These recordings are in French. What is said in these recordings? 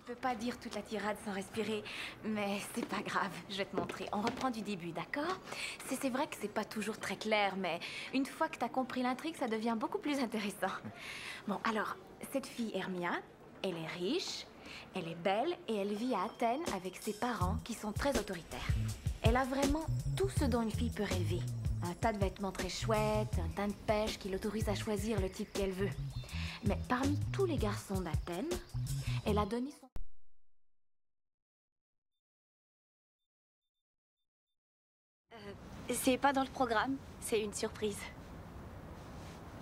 peux pas dire toute la tirade sans respirer, mais c'est pas grave, je vais te montrer. On reprend du début, d'accord? C'est vrai que c'est pas toujours très clair, mais une fois que t'as compris l'intrigue, ça devient beaucoup plus intéressant. Bon, alors, cette fille Hermia, elle est riche, elle est belle et elle vit à Athènes avec ses parents qui sont très autoritaires. Elle a vraiment tout ce dont une fille peut rêver. Un tas de vêtements très chouettes, un teint de pêche qui l'autorise à choisir le type qu'elle veut. Mais parmi tous les garçons d'Athènes, elle a donné son... C'est pas dans le programme, c'est une surprise.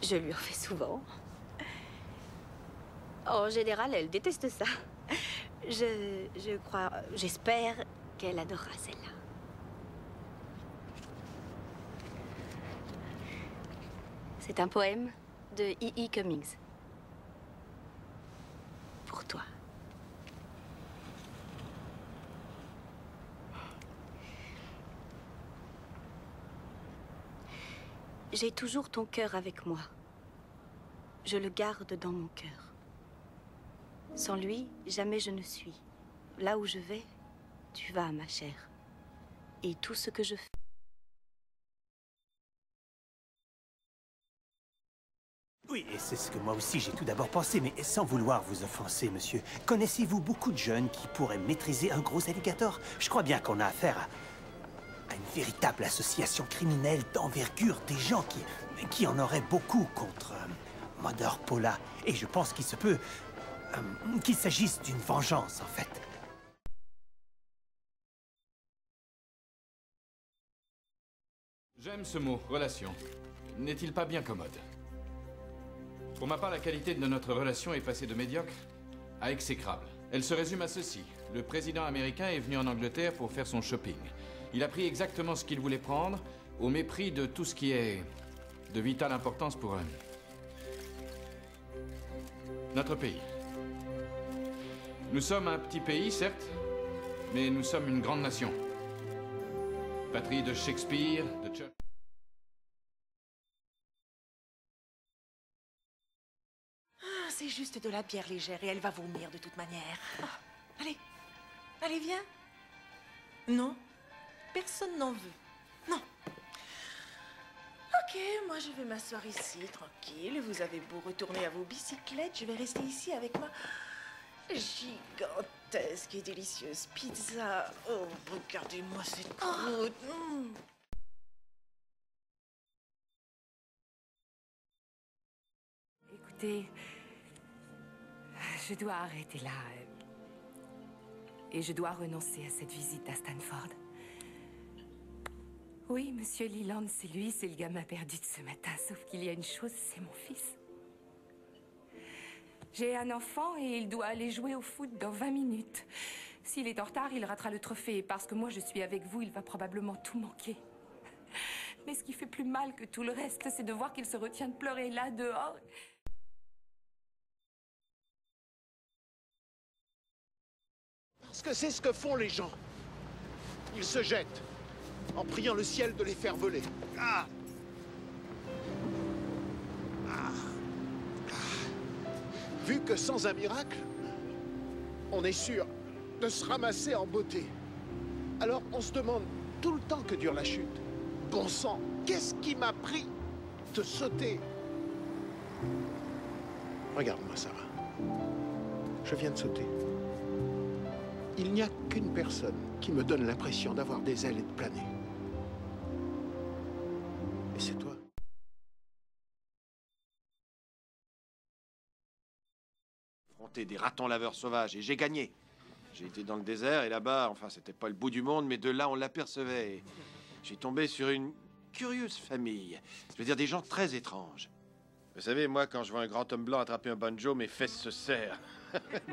Je lui en fais souvent. En général, elle déteste ça. Je crois, j'espère qu'elle adorera celle-là. C'est un poème de E.E. Cummings. Pour toi. J'ai toujours ton cœur avec moi. Je le garde dans mon cœur. Sans lui, jamais je ne suis. Là où je vais, tu vas, ma chère. Et tout ce que je fais... Oui, et c'est ce que moi aussi j'ai tout d'abord pensé, mais sans vouloir vous offenser, monsieur. Connaissez-vous beaucoup de jeunes qui pourraient maîtriser un gros alligator? Je crois bien qu'on a affaire à une véritable association criminelle d'envergure, des gens qui en auraient beaucoup contre Mother Paula. Et je pense qu'il se peut qu'il s'agisse d'une vengeance, en fait. J'aime ce mot, relation. N'est-il pas bien commode? Pour ma part, la qualité de notre relation est passée de médiocre à exécrable. Elle se résume à ceci. Le président américain est venu en Angleterre pour faire son shopping. Il a pris exactement ce qu'il voulait prendre, au mépris de tout ce qui est de vitale importance pour notre pays. Nous sommes un petit pays, certes, mais nous sommes une grande nation. Patrie de Shakespeare, de Churchill. C'est juste de la bière légère et elle va vomir de toute manière. Oh, allez, allez, viens. Non, personne n'en veut. Non. Ok, moi je vais m'asseoir ici, tranquille. Vous avez beau retourner à vos bicyclettes, je vais rester ici avec ma gigantesque et délicieuse pizza. Oh, regardez-moi cette croûte. Écoutez, je dois arrêter là. Et je dois renoncer à cette visite à Stanford. Oui, Monsieur Leland, c'est lui, c'est le gamin perdu de ce matin. Sauf qu'il y a une chose, c'est mon fils. J'ai un enfant et il doit aller jouer au foot dans 20 minutes. S'il est en retard, il ratera le trophée. Parce que moi, je suis avec vous, il va probablement tout manquer. Mais ce qui fait plus mal que tout le reste, c'est de voir qu'il se retient de pleurer là, dehors. Parce que c'est ce que font les gens. Ils se jettent, en priant le ciel de les faire voler. Ah. Ah. Ah. Vu que sans un miracle, on est sûr de se ramasser en beauté. Alors on se demande tout le temps que dure la chute. Bon sang, qu'est-ce qui m'a pris de sauter? Regarde-moi, Sarah. Je viens de sauter. Il n'y a qu'une personne qui me donne l'impression d'avoir des ailes et de planer. Et c'est toi. Affronter des ratons laveurs sauvages et j'ai gagné. J'ai été dans le désert et là-bas, enfin, c'était pas le bout du monde, mais de là, on l'apercevait. J'ai tombé sur une curieuse famille. Je veux dire, des gens très étranges. Vous savez, moi, quand je vois un grand homme blanc attraper un banjo, mes fesses se serrent.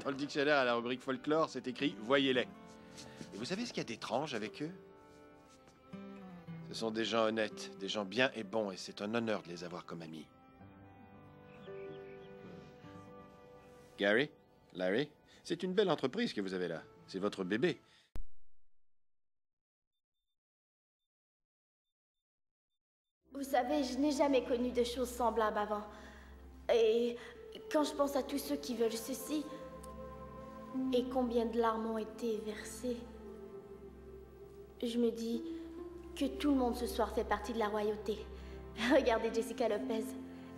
Dans le dictionnaire à la rubrique folklore, c'est écrit « Voyez-les ». Et vous savez ce qu'il y a d'étrange avec eux? Ce sont des gens honnêtes, des gens bien et bons, et c'est un honneur de les avoir comme amis. Gary, Larry, c'est une belle entreprise que vous avez là. C'est votre bébé. Vous savez, je n'ai jamais connu de choses semblables avant. Et quand je pense à tous ceux qui veulent ceci, et combien de larmes ont été versées, je me dis que tout le monde ce soir fait partie de la royauté. Regardez Jessica Lopez,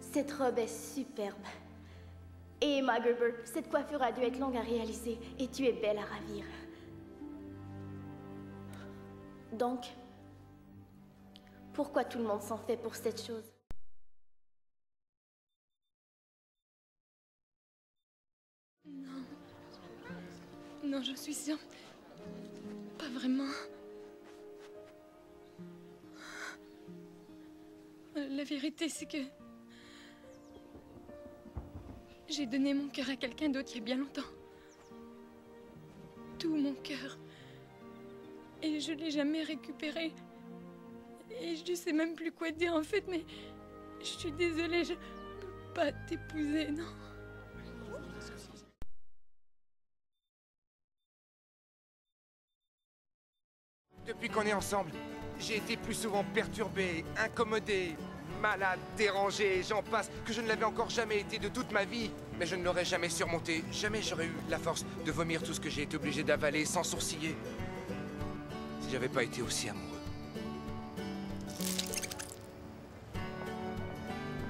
cette robe est superbe. Et Emma Gerber, cette coiffure a dû être longue à réaliser, et tu es belle à ravir. Donc, pourquoi tout le monde s'en fait pour cette chose? Non. Non, je suis sûre. Pas vraiment. La vérité, c'est que... j'ai donné mon cœur à quelqu'un d'autre il y a bien longtemps. Tout mon cœur. Et je l'ai jamais récupéré. Et je ne sais même plus quoi dire en fait, mais... je suis désolée, je peux pas t'épouser, non. Depuis qu'on est ensemble, j'ai été plus souvent perturbé, incommodé, malade, dérangé, j'en passe, que je ne l'avais encore jamais été de toute ma vie. Mais je ne l'aurais jamais surmonté. Jamais j'aurais eu la force de vomir tout ce que j'ai été obligé d'avaler sans sourciller. Si j'avais pas été aussi amoureux.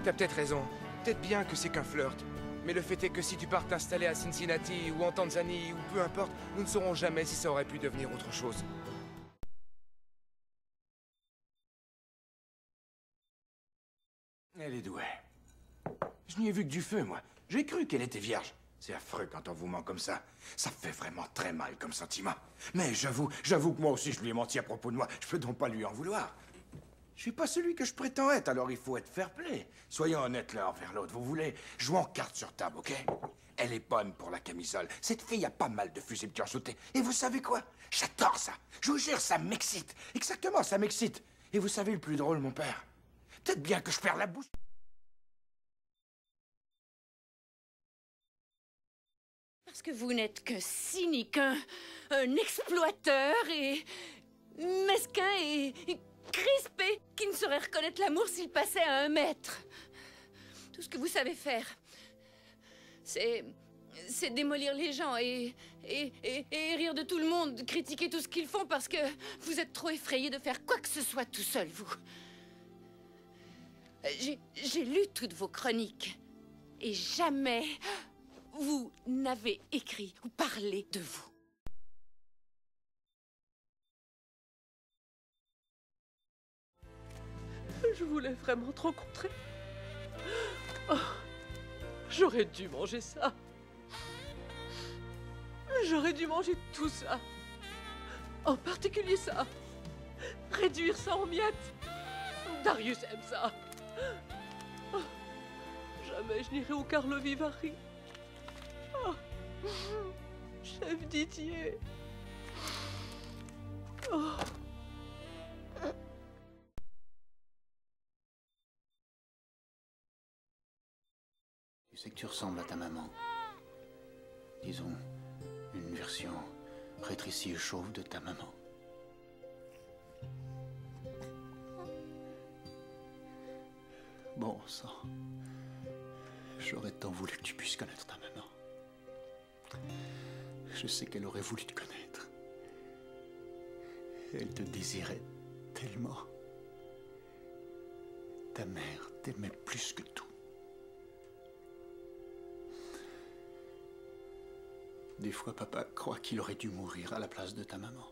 T'as peut-être raison. Peut-être bien que c'est qu'un flirt. Mais le fait est que si tu pars t'installer à Cincinnati ou en Tanzanie ou peu importe, nous ne saurons jamais si ça aurait pu devenir autre chose. Elle est douée. Je n'y ai vu que du feu, moi. J'ai cru qu'elle était vierge. C'est affreux quand on vous ment comme ça. Ça fait vraiment très mal comme sentiment. Mais j'avoue que moi aussi je lui ai menti à propos de moi. Je peux donc pas lui en vouloir. Je suis pas celui que je prétends être, alors il faut être fair-play. Soyons honnêtes l'un envers l'autre, vous voulez? Jouons cartes sur table, ok? Elle est bonne pour la camisole. Cette fille a pas mal de fusibles qui ont sauté. Et vous savez quoi? J'adore ça. Je vous jure, ça m'excite. Exactement, ça m'excite. Et vous savez le plus drôle, mon père? Peut-être bien que je perds la bouche. Parce que vous n'êtes que cynique, un exploiteur et mesquin et crispé qui ne saurait reconnaître l'amour s'il passait à 1 mètre. Tout ce que vous savez faire, c'est démolir les gens et rire de tout le monde, critiquer tout ce qu'ils font parce que vous êtes trop effrayé de faire quoi que ce soit tout seul, vous. J'ai lu toutes vos chroniques et jamais vous n'avez écrit ou parlé de vous. Je voulais vraiment te rencontrer. Oh, j'aurais dû manger ça. J'aurais dû manger tout ça. En particulier ça. Réduire ça en miettes. Darius aime ça. Oh, jamais je n'irai au Carlo Vivari. Oh, chef Didier. Oh. Tu sais que tu ressembles à ta maman. Disons, une version rétrécie et chauve de ta maman. Bon sang. J'aurais tant voulu que tu puisses connaître ta maman. Je sais qu'elle aurait voulu te connaître. Elle te désirait tellement. Ta mère t'aimait plus que tout. Des fois, papa croit qu'il aurait dû mourir à la place de ta maman.